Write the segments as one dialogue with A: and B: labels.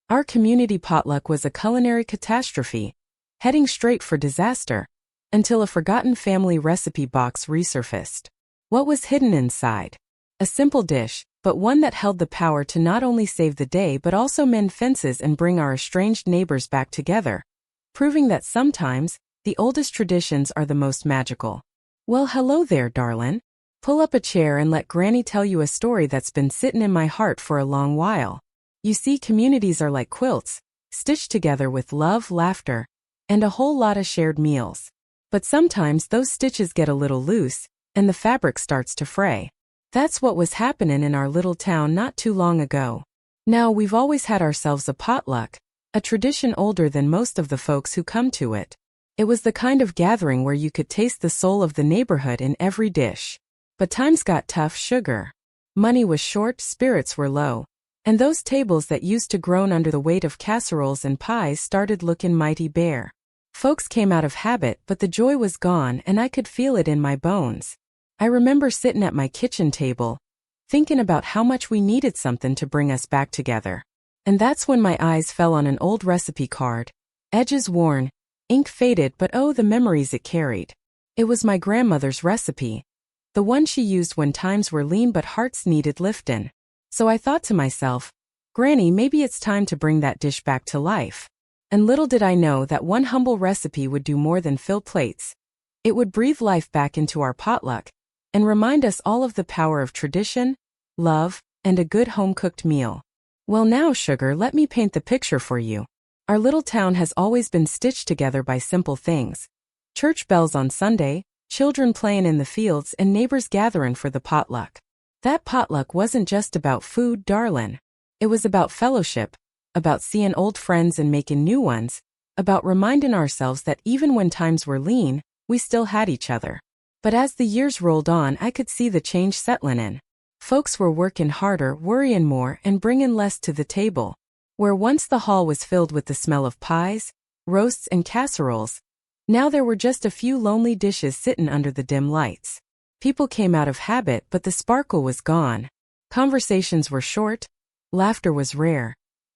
A: Our community potluck was a culinary catastrophe, heading straight for disaster, until a forgotten family recipe box resurfaced. What was hidden inside? A simple dish, but one that held the power to not only save the day but also mend fences and bring our estranged neighbors back together, proving that sometimes, the oldest traditions are the most magical. Well, hello there, darlin. Pull up a chair and let Granny tell you a story that's been sitting in my heart for a long while. You see, communities are like quilts, stitched together with love, laughter, and a whole lot of shared meals. But sometimes those stitches get a little loose, and the fabric starts to fray. That's what was happening in our little town not too long ago. Now, we've always had ourselves a potluck, a tradition older than most of the folks who come to it. It was the kind of gathering where you could taste the soul of the neighborhood in every dish. But times got tough, sugar. Money was short, spirits were low, and those tables that used to groan under the weight of casseroles and pies started looking mighty bare. Folks came out of habit, but the joy was gone, and I could feel it in my bones. I remember sitting at my kitchen table, thinking about how much we needed something to bring us back together. And that's when my eyes fell on an old recipe card. Edges worn, ink faded, but oh, the memories it carried. It was my grandmother's recipe, the one she used when times were lean but hearts needed liftin'. So I thought to myself, Granny, maybe it's time to bring that dish back to life. And little did I know that one humble recipe would do more than fill plates. It would breathe life back into our potluck, and remind us all of the power of tradition, love, and a good home-cooked meal. Well now, sugar, let me paint the picture for you. Our little town has always been stitched together by simple things. Church bells on Sunday, children playing in the fields, and neighbors gathering for the potluck. That potluck wasn't just about food, darlin'. It was about fellowship, about seeing old friends and making new ones, about reminding ourselves that even when times were lean, we still had each other. But as the years rolled on, I could see the change settling in. Folks were working harder, worrying more, and bringing less to the table. Where once the hall was filled with the smell of pies, roasts, and casseroles, now there were just a few lonely dishes sitting under the dim lights. People came out of habit, but the sparkle was gone. Conversations were short, laughter was rare,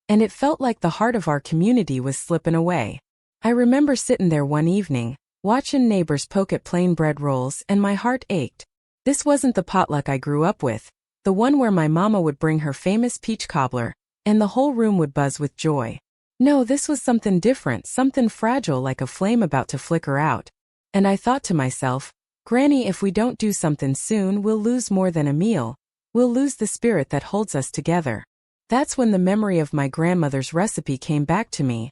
A: and it felt like the heart of our community was slipping away. I remember sitting there one evening, watching neighbors poke at plain bread rolls, and my heart ached. This wasn't the potluck I grew up with, the one where my mama would bring her famous peach cobbler, and the whole room would buzz with joy. No, this was something different, something fragile like a flame about to flicker out. And I thought to myself, Granny, if we don't do something soon, we'll lose more than a meal. We'll lose the spirit that holds us together. That's when the memory of my grandmother's recipe came back to me,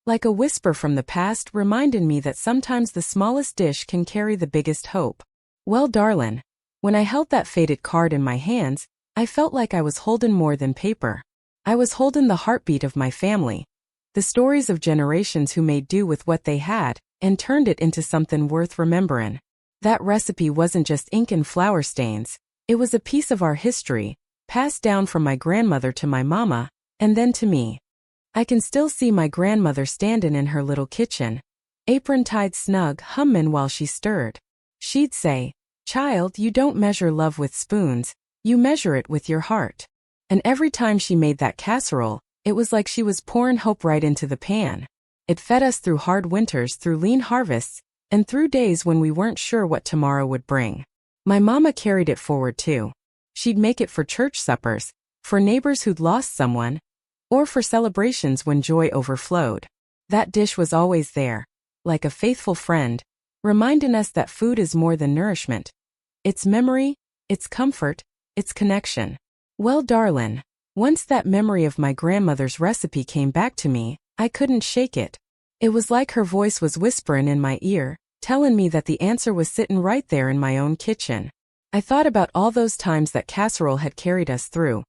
A: like a whisper from the past, reminding me that sometimes the smallest dish can carry the biggest hope. Well, darlin', when I held that faded card in my hands, I felt like I was holding more than paper. I was holding the heartbeat of my family, the stories of generations who made do with what they had, and turned it into something worth remembering. That recipe wasn't just ink and flour stains, it was a piece of our history, passed down from my grandmother to my mama, and then to me. I can still see my grandmother standing in her little kitchen, apron tied snug, hummin' while she stirred. She'd say, "Child, you don't measure love with spoons, you measure it with your heart." And every time she made that casserole, it was like she was pouring hope right into the pan. It fed us through hard winters, through lean harvests, and through days when we weren't sure what tomorrow would bring. My mama carried it forward too. She'd make it for church suppers, for neighbors who'd lost someone, or for celebrations when joy overflowed. That dish was always there, like a faithful friend, reminding us that food is more than nourishment. It's memory, it's comfort, it's connection. Well, darlin', once that memory of my grandmother's recipe came back to me, I couldn't shake it. It was like her voice was whispering in my ear, telling me that the answer was sitting right there in my own kitchen. I thought about all those times that casserole had carried us through.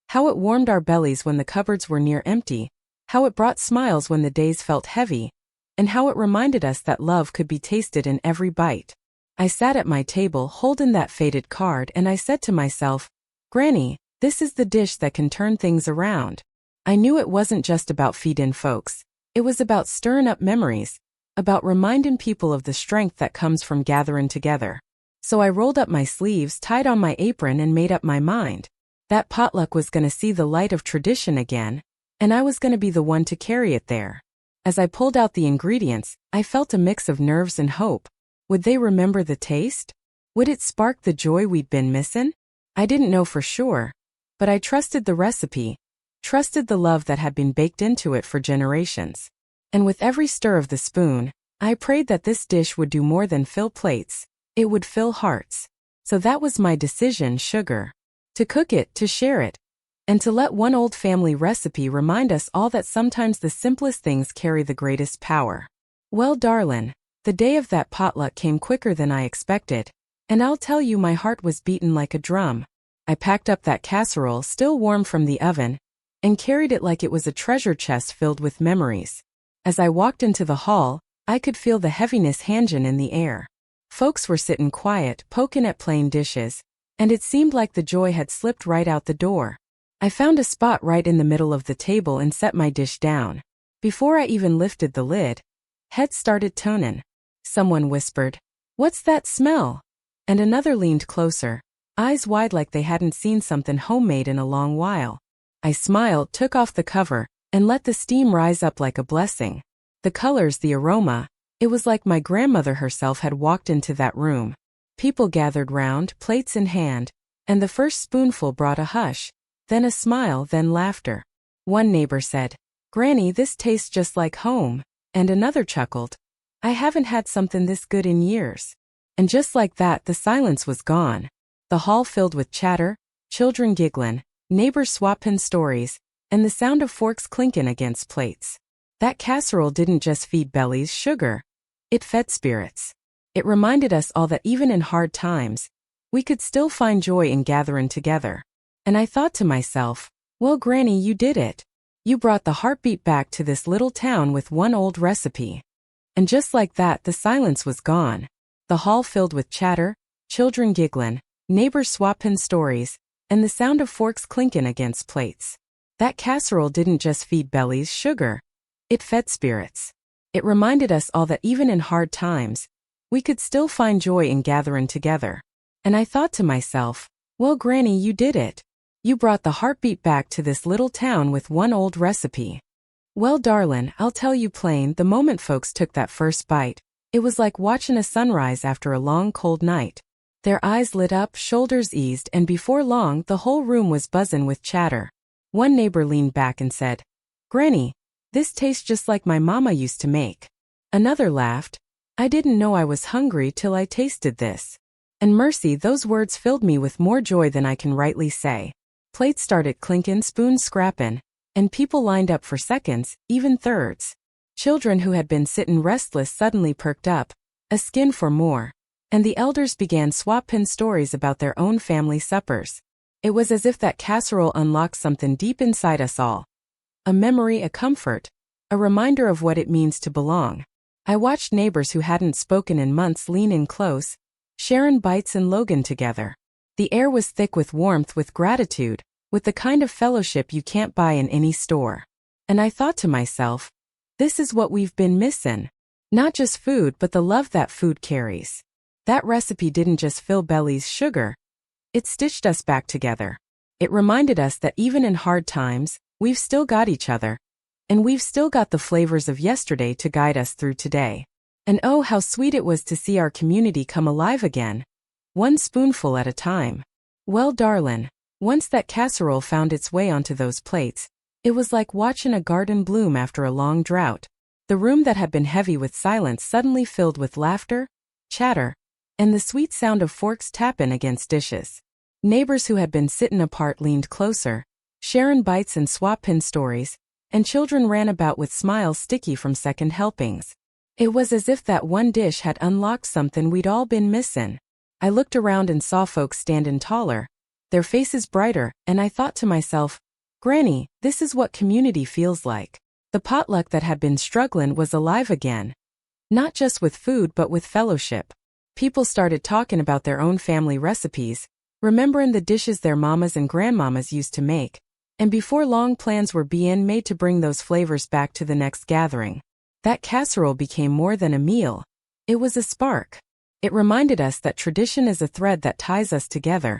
A: How it warmed our bellies when the cupboards were near empty, how it brought smiles when the days felt heavy, and how it reminded us that love could be tasted in every bite. I sat at my table holding that faded card, and I said to myself, Granny, this is the dish that can turn things around. I knew it wasn't just about feeding folks. It was about stirring up memories, about reminding people of the strength that comes from gathering together. So I rolled up my sleeves, tied on my apron, and made up my mind. That potluck was going to see the light of tradition again, and I was going to be the one to carry it there. As I pulled out the ingredients, I felt a mix of nerves and hope. Would they remember the taste? Would it spark the joy we'd been missing? I didn't know for sure, but I trusted the recipe, trusted the love that had been baked into it for generations. And with every stir of the spoon, I prayed that this dish would do more than fill plates, it would fill hearts. So that was my decision, sugar. To cook it, to share it, and to let one old family recipe remind us all that sometimes the simplest things carry the greatest power. Well, darlin', the day of that potluck came quicker than I expected, and I'll tell you my heart was beating like a drum. I packed up that casserole still warm from the oven, and carried it like it was a treasure chest filled with memories. As I walked into the hall, I could feel the heaviness hanging in the air. Folks were sitting quiet, poking at plain dishes, and it seemed like the joy had slipped right out the door. I found a spot right in the middle of the table and set my dish down. Before I even lifted the lid, heads started turning. Someone whispered, "What's that smell?" And another leaned closer, eyes wide like they hadn't seen something homemade in a long while. I smiled, took off the cover, and let the steam rise up like a blessing. The colors, the aroma, it was like my grandmother herself had walked into that room. People gathered round, plates in hand, and the first spoonful brought a hush, then a smile, then laughter. One neighbor said, "Granny, this tastes just like home," and another chuckled, "I haven't had something this good in years." And just like that, the silence was gone. The hall filled with chatter, children giggling, neighbors swapping stories, and the sound of forks clinking against plates. That casserole didn't just feed bellies, sugar. It fed spirits. It reminded us all that even in hard times, we could still find joy in gathering together. And I thought to myself, well, Granny, you did it. You brought the heartbeat back to this little town with one old recipe. And just like that, the silence was gone. The hall filled with chatter, children giggling, neighbors swapping stories, and the sound of forks clinking against plates. That casserole didn't just feed bellies, sugar. It fed spirits. It reminded us all that even in hard times, we could still find joy in gathering together. And I thought to myself, well, Granny, you did it. You brought the heartbeat back to this little town with one old recipe. Well, darlin', I'll tell you plain, the moment folks took that first bite, it was like watching a sunrise after a long cold night. Their eyes lit up, shoulders eased, and before long, the whole room was buzzing with chatter. One neighbor leaned back and said, "Granny, this tastes just like my mama used to make." Another laughed, "I didn't know I was hungry till I tasted this." And mercy, those words filled me with more joy than I can rightly say. Plates started clinking, spoons scrapping, and people lined up for seconds, even thirds. Children who had been sitting restless suddenly perked up, a skin for more, and the elders began swapping stories about their own family suppers. It was as if that casserole unlocked something deep inside us all. A memory, a comfort, a reminder of what it means to belong. I watched neighbors who hadn't spoken in months lean in close, sharing bites and Logan together. The air was thick with warmth, with gratitude, with the kind of fellowship you can't buy in any store. And I thought to myself, this is what we've been missing. Not just food, but the love that food carries. That recipe didn't just fill bellies, sugar. It stitched us back together. It reminded us that even in hard times, we've still got each other. And we've still got the flavors of yesterday to guide us through today. And oh, how sweet it was to see our community come alive again. One spoonful at a time. Well, darlin', once that casserole found its way onto those plates, it was like watching a garden bloom after a long drought. The room that had been heavy with silence suddenly filled with laughter, chatter, and the sweet sound of forks tapping against dishes. Neighbors who had been sitting apart leaned closer, sharing bites and swapping stories, and children ran about with smiles sticky from second helpings. It was as if that one dish had unlocked something we'd all been missing. I looked around and saw folks standing taller, their faces brighter, and I thought to myself, Granny, this is what community feels like. The potluck that had been struggling was alive again. Not just with food but with fellowship. People started talking about their own family recipes, remembering the dishes their mamas and grandmamas used to make, and before long plans were being made to bring those flavors back to the next gathering. That casserole became more than a meal. It was a spark. It reminded us that tradition is a thread that ties us together,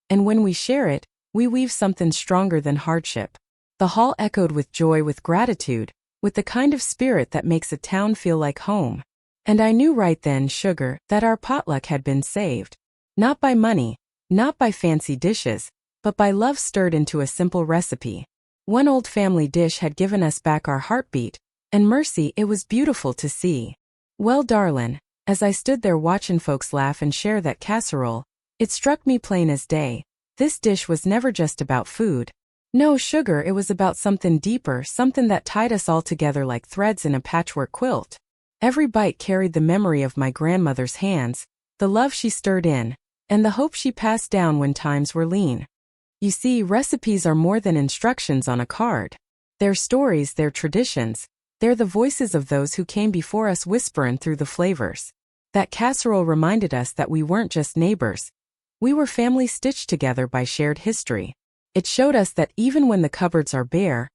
A: and when we share it, we weave something stronger than hardship. The hall echoed with joy, with gratitude, with the kind of spirit that makes a town feel like home. And I knew right then, sugar, that our potluck had been saved. Not by money, not by fancy dishes, but by love stirred into a simple recipe. One old family dish had given us back our heartbeat, and mercy, it was beautiful to see. Well, darlin', as I stood there watchin' folks laugh and share that casserole, it struck me plain as day. This dish was never just about food. No, sugar, it was about something deeper, something that tied us all together like threads in a patchwork quilt. Every bite carried the memory of my grandmother's hands, the love she stirred in, and the hope she passed down when times were lean. You see, recipes are more than instructions on a card. They're stories, they're traditions, they're the voices of those who came before us whisperin' through the flavors. That casserole reminded us that we weren't just neighbors. We were family stitched together by shared history. It showed us that even when the cupboards are bare,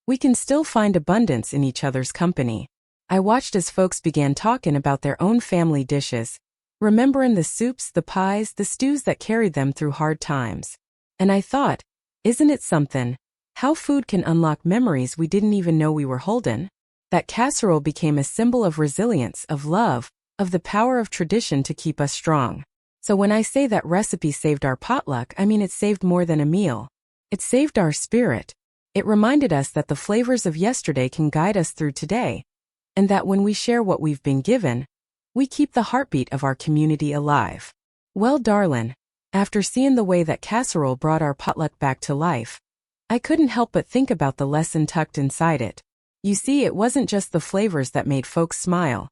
A: we can still find abundance in each other's company. I watched as folks began talking about their own family dishes, remembering the soups, the pies, the stews that carried them through hard times. And I thought, isn't it something, how food can unlock memories we didn't even know we were holding? That casserole became a symbol of resilience, of love, of the power of tradition to keep us strong. So when I say that recipe saved our potluck, I mean it saved more than a meal. It saved our spirit. It reminded us that the flavors of yesterday can guide us through today, and that when we share what we've been given, we keep the heartbeat of our community alive. Well, darlin', after seeing the way that casserole brought our potluck back to life, I couldn't help but think about the lesson tucked inside it. You see, it wasn't just the flavors that made folks smile.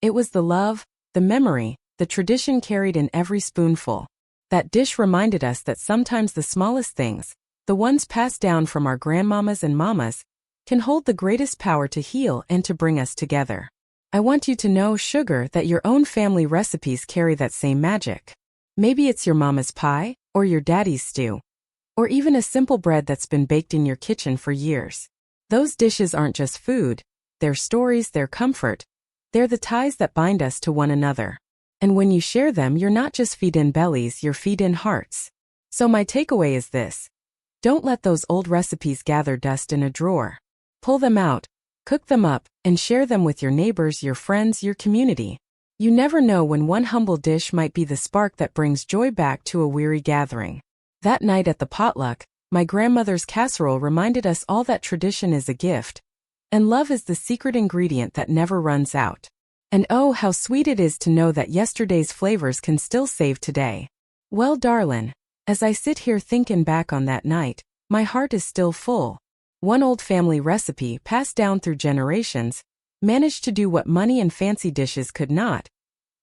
A: It was the love, the memory, the tradition carried in every spoonful. That dish reminded us that sometimes the smallest things, the ones passed down from our grandmamas and mamas, can hold the greatest power to heal and to bring us together. I want you to know, sugar, that your own family recipes carry that same magic. Maybe it's your mama's pie, or your daddy's stew, or even a simple bread that's been baked in your kitchen for years. Those dishes aren't just food, they're stories, they're comfort, they're the ties that bind us to one another. And when you share them, you're not just feeding bellies, you're feeding hearts. So my takeaway is this: don't let those old recipes gather dust in a drawer. Pull them out, cook them up, and share them with your neighbors, your friends, your community. You never know when one humble dish might be the spark that brings joy back to a weary gathering. That night at the potluck, my grandmother's casserole reminded us all that tradition is a gift, and love is the secret ingredient that never runs out. And oh, how sweet it is to know that yesterday's flavors can still save today. Well, darlin', as I sit here thinking back on that night, my heart is still full. One old family recipe, passed down through generations, managed to do what money and fancy dishes could not.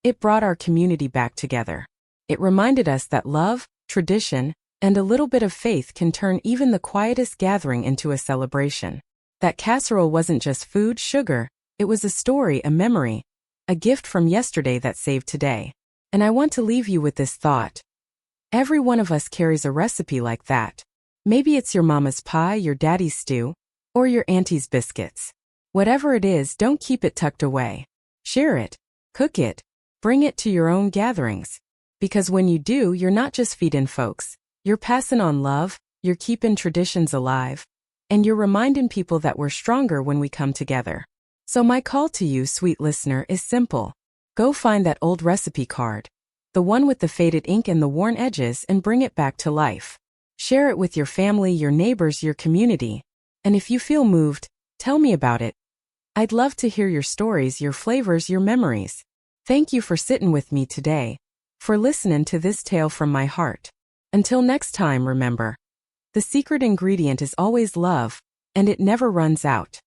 A: It brought our community back together. It reminded us that love, tradition, and a little bit of faith can turn even the quietest gathering into a celebration. That casserole wasn't just food, sugar, it was a story, a memory, a gift from yesterday that saved today. And I want to leave you with this thought. Every one of us carries a recipe like that. Maybe it's your mama's pie, your daddy's stew, or your auntie's biscuits. Whatever it is, don't keep it tucked away. Share it, cook it, bring it to your own gatherings. Because when you do, you're not just feeding folks, you're passing on love, you're keeping traditions alive, and you're reminding people that we're stronger when we come together. So my call to you, sweet listener, is simple. Go find that old recipe card, the one with the faded ink and the worn edges, and bring it back to life. Share it with your family, your neighbors, your community. And if you feel moved, tell me about it. I'd love to hear your stories, your flavors, your memories. Thank you for sitting with me today, for listening to this tale from my heart. Until next time, remember, the secret ingredient is always love, and it never runs out.